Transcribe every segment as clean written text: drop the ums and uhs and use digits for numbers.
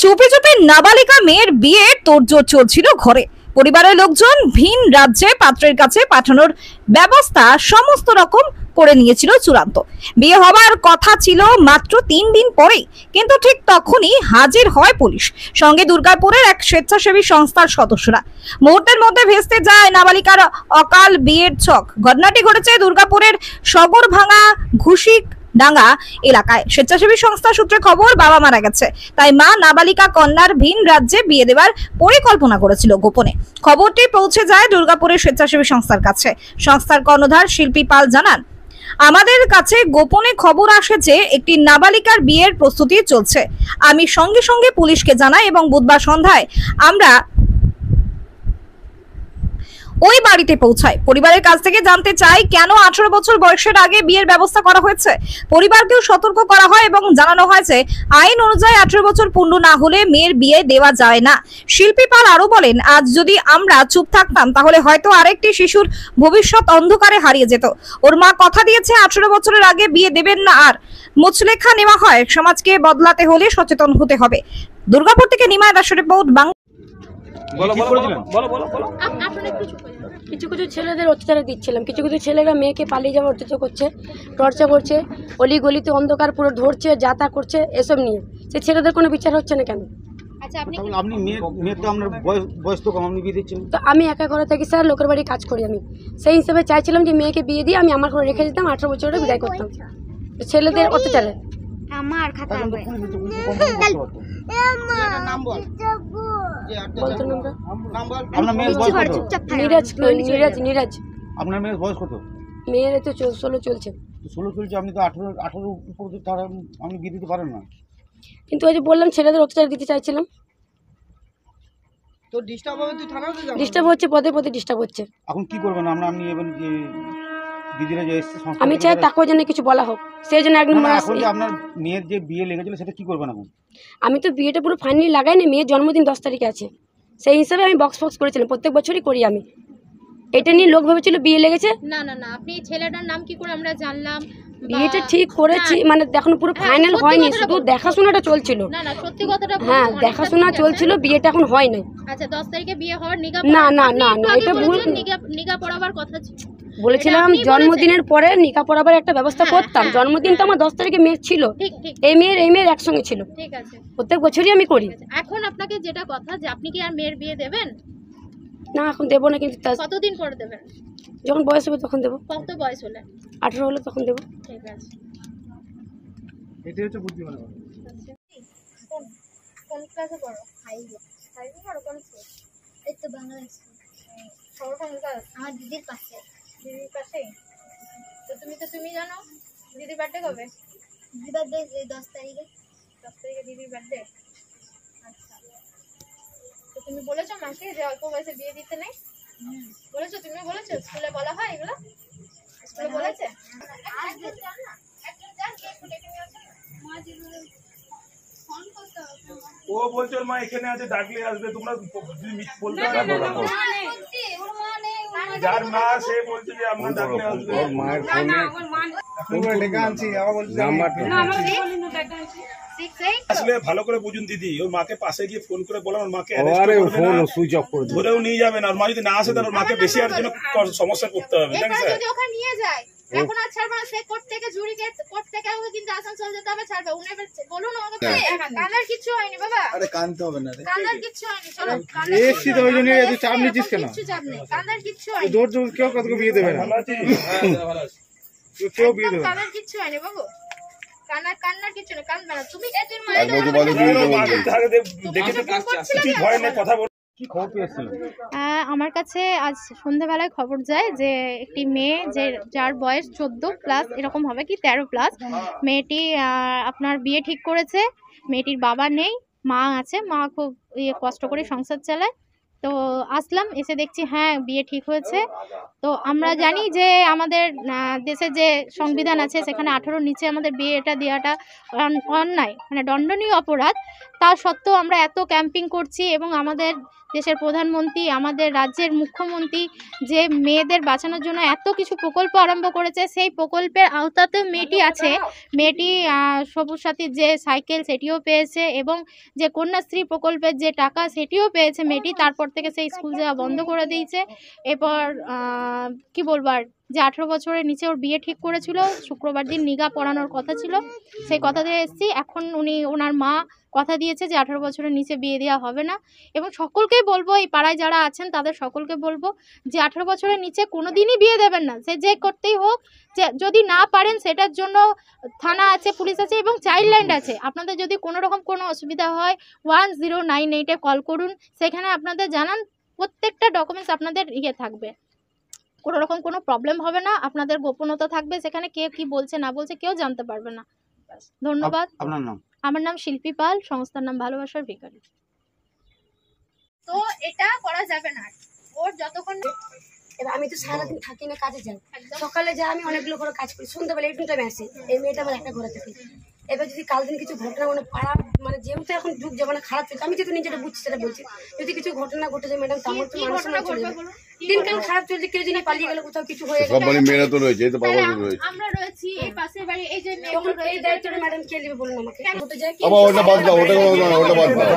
চুপি চুপি নাবালিকা মেয়ের বিয়ে তোড়জোড় চলছিল ঘরে। পরিবারের লোকজন ভিন রাজ্যে পাত্রের কাছে পাঠানোর ব্যবস্থা সমস্ত রকম করে নিয়েছিল চূড়ান্ত। বিয়ে হবার কথা ছিল মাত্র 3 দিন পরেই, কিন্তু ঠিক তখনই হাজির হয় পুলিশ, সঙ্গে দুর্গাপুরের এক স্বেচ্ছাসেবী সংস্থার সদস্যরা। মুহূর্তের মধ্যে ভেস্তে যায় নাবালিকার অকাল বিয়ের ছক। ঘটনাটি ঘটেছে দুর্গাপুরের সগরভাঙা ঘুষি ডাঙ্গা এলাকায়। স্বেচ্ছাসেবী সংস্থা সূত্রে খবর, বাবা মারা গেছে, তাই মা নাবালিকা কন্যার ভিন রাজ্যে বিয়ে দেওয়ার পরিকল্পনা করেছিল গোপনে। খবরটি পৌঁছে যায় দুর্গাপুরের স্বেচ্ছাসেবী সংস্থার কাছে। সংস্থার কর্ণধার শিল্পী পাল জানান, আমাদের কাছে গোপনে খবর আসে যে একটি নাবালিকার বিয়ের প্রস্তুতি চলছে। আমি সঙ্গে সঙ্গে পুলিশকে জানাই এবং বুধবার সন্ধ্যায় আমরা ওই বাড়িতে পৌঁছায়। পরিবারের কাছ থেকে জানতে চাই কেন 18 বছর বয়সের আগে বিয়ের ব্যবস্থা করা হয়েছে। পরিবারকেও সতর্ক করা হয় এবং জানানো হয় যে আইন অনুযায়ী 18 বছর পূর্ণ না হলে মেয়ের বিয়ে দেওয়া যায় না। শিল্পী পাল আরো বলেন, আজ যদি আমরা চুপ থাকতাম তাহলে হয়তো আরেকটি শিশুর ভবিষ্যৎ অন্ধকারে হারিয়ে যেত। ওর মা কথা দিয়েছে 18 বছরের আগে বিয়ে দেবেন না। আর মুচলেখা নেওয়া হয়, সমাজকে বদলাতে হলে সচেতন হতে হবে। দুর্গাপুর থেকে নিমায় দাসের রিপোর্ট। কিছু কিছু ছেলেদের অত্যাচার দিচ্ছিলাম, কিছু কিছু ছেলেরা মেয়েকে পালিয়ে যাওয়ার অত্যাচার করছে, টর্চার করছে, অলি গলিতে অন্ধকার পুরো ধরছে, যাতা করছে, এসব নিয়ে সে ছেলেদের কোনো বিচার হচ্ছে না কেন? তো আমি একা ঘরে থাকি স্যার, লোকের বাড়ি কাজ করি আমি। সেই হিসেবে চাইছিলাম যে মেয়েকে বিয়ে দিয়ে আমি আমার ঘরে রেখে দিতাম, 18 বছরে বিদায় করতাম। ছেলেদের অত্যাচারে আমার খাতা নীরাজ। আপনার মেয়ের বয়স কত? মেয়ের তো 16 চলছে। 16 চলছে, আপনি তো 18 উপর আপনি বিয়ে দিতে পারেন না। কিন্তু ওই যে বললাম ছেলেদের অত্যাচার দিতে চাইছিলাম। তো ডিস্টার্ব হবে, তুই থানাতে যা। ডিস্টার্ব হচ্ছে, পদে পদে ডিস্টার্ব হচ্ছে। এখন কি করবেন? আপনি এবেন যে দিদিরা যে এসেছে সংস্থা, আমি চাই তাকেও যেন কিছু বলা হোক, সেই জন্য একদম। এখন যে আপনার মেয়ের যে বিয়ে লেগেছিল সেটা কি করবেন এখন? আমি তো বিয়েটা পুরো ফাইনালি লাগাইনি, মেয়ের জন্মদিন 10 তারিখে আছে, সেই হিসাবে আমি বক্স করেছিলাম, প্রত্যেক বছরই করি আমি। এটা নিয়ে লোক ভেবেছিল বিয়ে লেগেছে। না না না, আপনি ছেলেটার নাম কি করে আমরা জানলাম? বিয়েটা ঠিক করেছি, মানে এখন পুরো ফাইনাল হয়নি, শুধু দেখাশোনাটা চলছিল। না না, সত্যি কথাটা বলুন। হ্যাঁ, দেখাশোনা চলছিল, বিয়েটা এখন হয় নাই। আচ্ছা, 10 তারিখে বিয়ে হওয়ার নিগা না না না না, এটা ভুল। নিগা পড়াবার কথা ছিল, বলেছিলাম জন্মদিনের পরে নিকা পড়াবার একটা ব্যবস্থা করতাম। জন্মদিন তো আমার 10 তারিখে মেয়ের ছিল, এই মেয়ের একসঙ্গে ছিল। ঠিক আছে, প্রত্যেক বছরই আমি করি। এখন আপনাকে যেটা কথা যে আপনি কি আর মেয়ের বিয়ে দেবেন? না, এখন দেবো না, কিন্তু কতদিন পরে দেবেন? যখন বয়স হবে তখন দেবো। কত বয়স হলে? 18 হলে তখন দেবো। ঠিক আছে, এটাই হচ্ছে বুদ্ধিমান। কোন ক্লাসে পড়ো? ফাইভে পড়ো? কোন স্কুল? এই তো বাংলা স্কুল। আমার দিদির পাশে। দিদির পাশে? তো তুমি জানো দিদির বার্থডে কবে? দিদির বার্থডে 10 তারিখে। 10 তারিখে দিদির বার্থডে। আচ্ছা, তো তুমি বলেছো মাকে যে অল্প বয়সে বিয়ে দিতে নেই? বলেছো? তুমি বলেছো? স্কুলে বলা হয় এগুলো? স্কুলে বলেছে? একজন যান না, একজন যান, কে একটু ডেকে নিয়ে আসেন। মা দিদি ফোন করতে হবে। ও বলছে ওর মা এখানে আছে, ডাকলে আসবে। তোমরা বলতে পারো যার মা, সে বলছে যে আপনার ডাকলে আসবে। ওর মায়ের ফোনে ডেকে আনছি, আবার বলছে নাম্বারটা আসলে ভালো করে বুঝুন দিদি, ওর মাকে পাশে গিয়ে ফোন করে বলেন ওর মাকে ফোন সুইচ অফ করে ধরেও নিয়ে যাবেন। আর মা যদি না আসে তাহলে ওর মাকে বেশি আর জন্য সমস্যা করতে হবে, জানেন স্যার? যদি ওখানে নিয়ে যায় এখন আর ছাড়বে না, সে কোর্ট থেকে ঝুড়িকে কোর্ট থেকে ওকে কিন্তু আসানসোল যেতে হবে, ছাড়বে। উনি বলুন আমাকে, কান্নার কিছু হয়নি বাবা। আরে কানতে হবে না রে, কান্নার কিছু হয়নি, চলো। এসছি তো ওই জন্য এত চাপ নিচ্ছিস কেন? কিছু চাপ নেই, কান্নার কিছু হয়নি। জোর জোর কেউ কত বিয়ে দেবে না, কেউ বিয়ে দেবে না। কান্নার কিছু হয়নি বাবু, কান্নার কিছু নেই, কান্দবে না তুমি। আমার কাছে আজ সন্ধ্যাবেলায় খবর যায় যে একটি মেয়ে, যার বয়স 14+ এরকম হবে কি 13+, মেয়েটি আপনার বিয়ে ঠিক করেছে। মেয়েটির বাবা নেই, মা আছে, মা খুব কষ্ট করে সংসার চালায়। তো আসলাম, এসে দেখছি হ্যাঁ বিয়ে ঠিক হয়েছে। তো আমরা জানি যে আমাদের দেশে যে সংবিধান আছে সেখানে 18-র নিচে আমাদের বিয়েটা দেওয়াটা অন্যায়, মানে দণ্ডনীয় অপরাধ। তা সত্ত্বেও আমরা এত ক্যাম্পিং করছি এবং আমাদের দেশের প্রধানমন্ত্রী, আমাদের রাজ্যের মুখ্যমন্ত্রী যে মেয়েদের বাঁচানোর জন্য এত কিছু প্রকল্প আরম্ভ করেছে, সেই প্রকল্পের আওতাতেও মেয়েটি আছে। মেয়েটি সবুজ সাথীর যে সাইকেল সেটিও পেয়েছে এবং যে কন্যাশ্রী প্রকল্পের যে টাকা সেটিও পেয়েছে মেয়েটি। তারপর থেকে সেই স্কুল যাওয়া বন্ধ করে দিয়েছে। এরপর কি বলবো আর, যে 18 বছরের নিচে ওর বিয়ে ঠিক করেছিল, শুক্রবার দিন নিগা পড়ানোর কথা ছিল, সেই কথা দিয়ে এসেছি। এখন ওনার মা কথা দিয়েছে যে 18 বছরের নিচে বিয়ে দেওয়া হবে না। এবং সকলকেই বলবো, এই পাড়ায় যারা আছেন তাদের সকলকে বলবো যে 18 বছরের নিচে কোনো দিনই বিয়ে দেবেন না, সে যে করতেই হোক। যে যদি না পারেন সেটার জন্য থানা আছে, পুলিশ আছে এবং চাইল্ড লাইন আছে। আপনাদের যদি কোনো রকম কোনো অসুবিধা হয় 1098-এ কল করুন, সেখানে আপনাদের জানান, প্রত্যেকটা ডকুমেন্টস আপনাদের থাকবে, কোনো রকম কোনো প্রবলেম হবে না, আপনাদের গোপনতা থাকবে, সেখানে কে কি বলছে না বলছে কেউ জানতে পারবে না। ধন্যবাদ। আপনার নাম? আমার নাম শিল্পী পাল, সংস্থার নাম ভালোবাসার ভিখারি। তো এটা করা যাবে না, ওর যতক্ষণ এবার আমি তো সারাদিন থাকি না, কাজে যাই, সকালে যাই আমি অনেকগুলো ঘরে কাজ করি, সন্ধ্যাবেলা একটু টাইমে আসি। এই মেয়েটা আমার একটা ঘরে থাকে। এবার যদি কাল দিন কিছু ঘটনা মানে পাড়া মানে যেহেতু এখন যুগ জমানা খারাপ চলছে, আমি যেহেতু নিজেটা বুঝছি সেটা বলছি, যদি কিছু ঘটনা ঘটে যায় ম্যাডাম তেমন তো মানুষ চলে যাবে। দিনকাল খারাপ চলছে, কেউ যদি পালিয়ে গেলে কোথাও কিছু হয়ে গেলে সব বাড়ি মেয়েরা তো রয়েছে, এই তো বাবা রয়েছে। আমরা রয়েছি এই পাশের বাড়ি, এই যে তখন এই দায়িত্বটা ম্যাডাম কে নেবে বলুন আমাকে? হতে যায় কি? আবার ওটা বাদ দাও, ওটা ওটা বাদ দাও,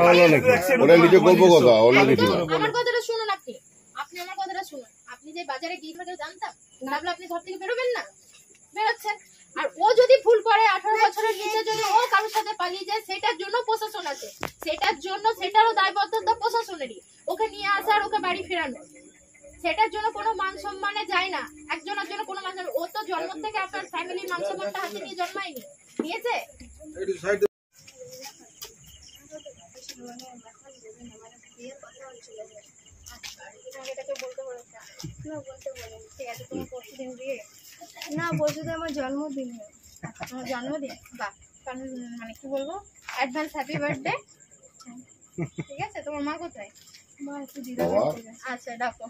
ওটা নিজে করবো কথা, অন্য কিছু না। আমার কথাটা শুনুন, আপনি আমার কথাটা শুনুন। আপনি যে বাজারে গিয়ে থাকে জানতাম না, আপনি ঘর থেকে বেরোবেন না, বেরোচ্ছেন। আর ও যদি ভুল করে 18 বছরের নিচে যদি ও কারোর সাথে পালিয়ে যায়, সেটার জন্য প্রশাসন আছে, সেটারও দায়বদ্ধতা প্রশাসনেরই, ওকে নিয়ে আসার, ওকে বাড়ি ফেরানো। সেটার জন্য কোনো মান সম্মানে যায় না, একজনের জন্য কোনো মান সম্মান। ও তো জন্ম থেকে আপনার ফ্যামিলির মান সম্মানটা হাতে নিয়ে জন্মায়নি, নিয়েছে। ঠিক আছে, তোমার পরশুদিন বিয়ে? না, পরশুদিন আমার জন্মদিন। আমার জন্মদিন? বাহ, মানে কি বলবো, অ্যাডভান্স হ্যাপি বার্থডে। ঠিক আছে, তোমার মা কোথায়? মা একটু দিদা। আচ্ছা, ডাকো।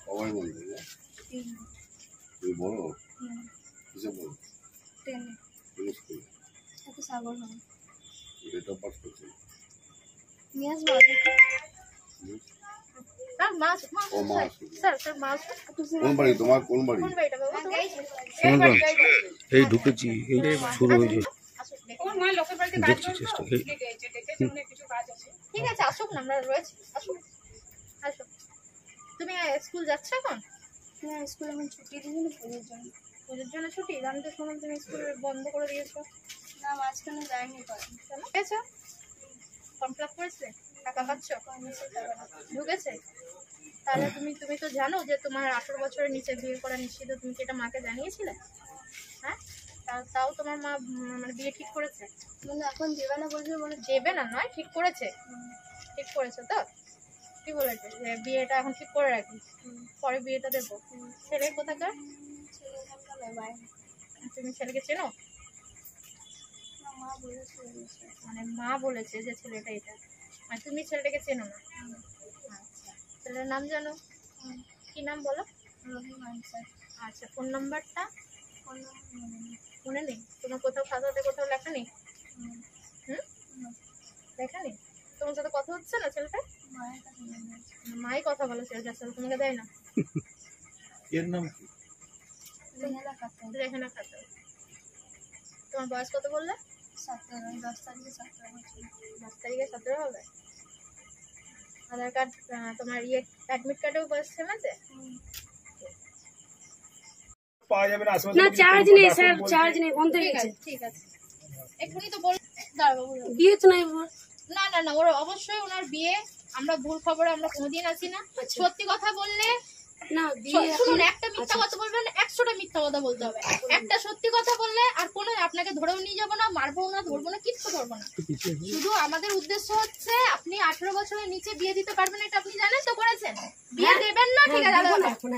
সবাই বলবে তুমি বলো, কিসে বলো? এত সাগর হবে ডেট অফ বার্থ করছে নিয়ে আসবো। কোন বাড়ি তোমার? কোন বাড়ি? এই ঢুকেছি, এই শুরু হয়েছে, দেখছি চেষ্টা। ঠিক আছে, আসুক না, আমরা রয়েছি, আসুক, আসুক। তুমি স্কুল যাচ্ছ এখন? না, স্কুল এখন ছুটি দিবি না, পুজোর জন্য ছুটি? আমি তো শুনলাম তুমি স্কুল বন্ধ করে দিয়েছো। না, মাঝখানে যাইনি। পেয়েছো? ফর্ম ফিল আপ করেছে? টাকা পাচ্ছ? ঢুকেছে? তাহলে তুমি তো জানো যে তোমার 18 বছরের নিচে বিয়ে করা নিষিদ্ধ। তুমি কি এটা মাকে জানিয়েছিলে? হ্যাঁ, তাও তোমার মা মানে বিয়ে ঠিক করেছে? মানে এখন দেবে না বলছে, মানে দেবে না নয়, ঠিক করেছে। ঠিক করেছে তো? কি বলেছে যে বিয়েটা এখন ঠিক করে রাখি, পরে বিয়েটা দেবো? ছেলে কোথাকার? তুমি ছেলেকে চেনো? মানে মা বলেছে যে ছেলেটা এটা, মানে তুমি ছেলেটাকে চেনো না? আচ্ছা, ছেলের নাম জানো? কি নাম বলো? আচ্ছা, ফোন নাম্বারটা মনে নেই? তোমার কোথাও খাতাতে কোথাও লেখা নেই? লেখা নেই? তোমার সাথে কথা হচ্ছে না ছেলেটা? মাই কথা বলে ছেলেটার সাথে, তোমাকে দেয় না? এর নাম কি? রেখানা খাতুন। তোমার বয়স কত বললে? 17। 10 তারিখে 17 বছর। 10 তারিখে 17 হবে। আধার কার্ড, তোমার অ্যাডমিট কার্ডেও বয়স সেম আছে? পাওয়া যাবে না আশেপাশে? না, চার্জ নেই স্যার, চার্জ নেই, বন্ধ হয়ে গেছে। ঠিক আছে, এক্ষুনি তো বল। দাঁড়াবো, বিয়ে তো নাই বাবা। না, ওর অবশ্যই ওনার বিয়ে। আমরা ভুল খবরে আমরা কোনোদিন আসি না। সত্যি কথা বললে না বিয়ে শুনুন, একটা মিথ্যা কথা বলবেন 100টা মিথ্যা কথা বলতে হবে। একটা সত্যি কথা বললে আর কোনো আপনাকে ধরেও নিয়ে যাবো না, মারবো না, ধরবো না, কিচ্ছু করবো না। শুধু আমাদের উদ্দেশ্য হচ্ছে আপনি 18 বছরের নিচে বিয়ে দিতে পারবেন, এটা আপনি জানেন তো, করেছেন। বিয়ে দেবেন না ঠিক আছে,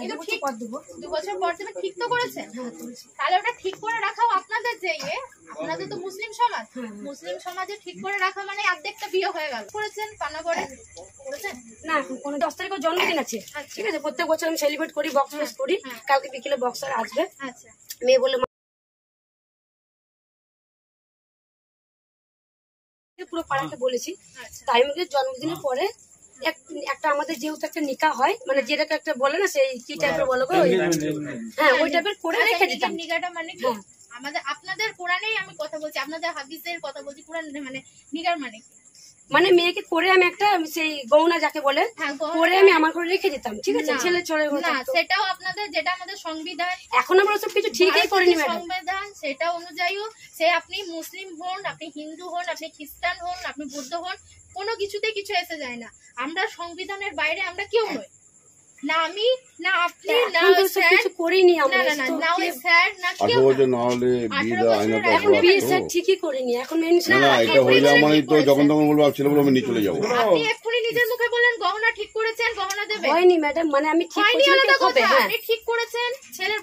কিন্তু ঠিক 2 বছর পর দেবেন, ঠিক তো করেছেন। তাহলে ওটা ঠিক করে রাখাও আপনাদের যে আপনাদের তো মুসলিম সমাজ, মুসলিম সমাজে ঠিক করে রাখা মানে অর্ধেকটা বিয়ে হয়ে গেল। করেছেন পানাগড়ে করেছেন না, এখন কোনো 10 তারিখে জন্মদিন আছে, ঠিক আছে, প্রত্যেক বছর আমি সেলিব্রেট করি, বক্স করি। কালকে বিকেলে বক্সার আসবে। আচ্ছা, মেয়ে বলে পুরো পাড়াকে বলেছি। তাই আমাকে জন্মদিনের পরে একটা আমাদের যেহেতু একটা নিকা হয়, মানে যেটাকে একটা বলে না, সেই কি টাইপের বলো গো, হ্যাঁ ওই টাইপের করে রেখে দিতাম। নিগাটা মানে কি? আমাদের আপনাদের কোরআনেই আমি কথা বলছি, আপনাদের হাদিসের কথা বলছি। কোরআন মানে নিগার মানে কি? মানে মেয়েকে করে আমি একটা সেই গৌনা যাকে বলে করে আমি আমার ঘরে রেখে দিতাম, ঠিক আছে, ছেলে চলে না, সেটাও আপনাদের যেটা আমাদের সংবিধান, এখন আমরা সব কিছু ঠিকই করিনি ম্যাডাম। সংবিধান সেটা অনুযায়ীও সে আপনি মুসলিম হন, আপনি হিন্দু হন, আপনি খ্রিস্টান হন, আপনি বৌদ্ধ হন, কোনো কিছুতে কিছু এসে যায় না। আমরা সংবিধানের বাইরে আমরা কেউ নই, না আমি, না আপনি, না স্যার, কিছু করিনি আমরা। না না না, ওই স্যার না কেউ 18 বছর না হলে বিয়ে দেওয়া আইনত এখন বিয়ে স্যার ঠিকই করিনি এখন মেন। না, এটা হইলে মানে তো যখন তখন বলবো ছেলে বলে আমি নিয়ে চলে যাবো। আপনি এক্ষুনি নিজের মুখে বললেন গহনা ঠিক করেছেন, গহনা দেবে। হয়নি ম্যাডাম, মানে আমি ঠিক হয়নি আলাদা হবে। কথা, হ্যাঁ আপনি ঠিক করেছেন ছেলের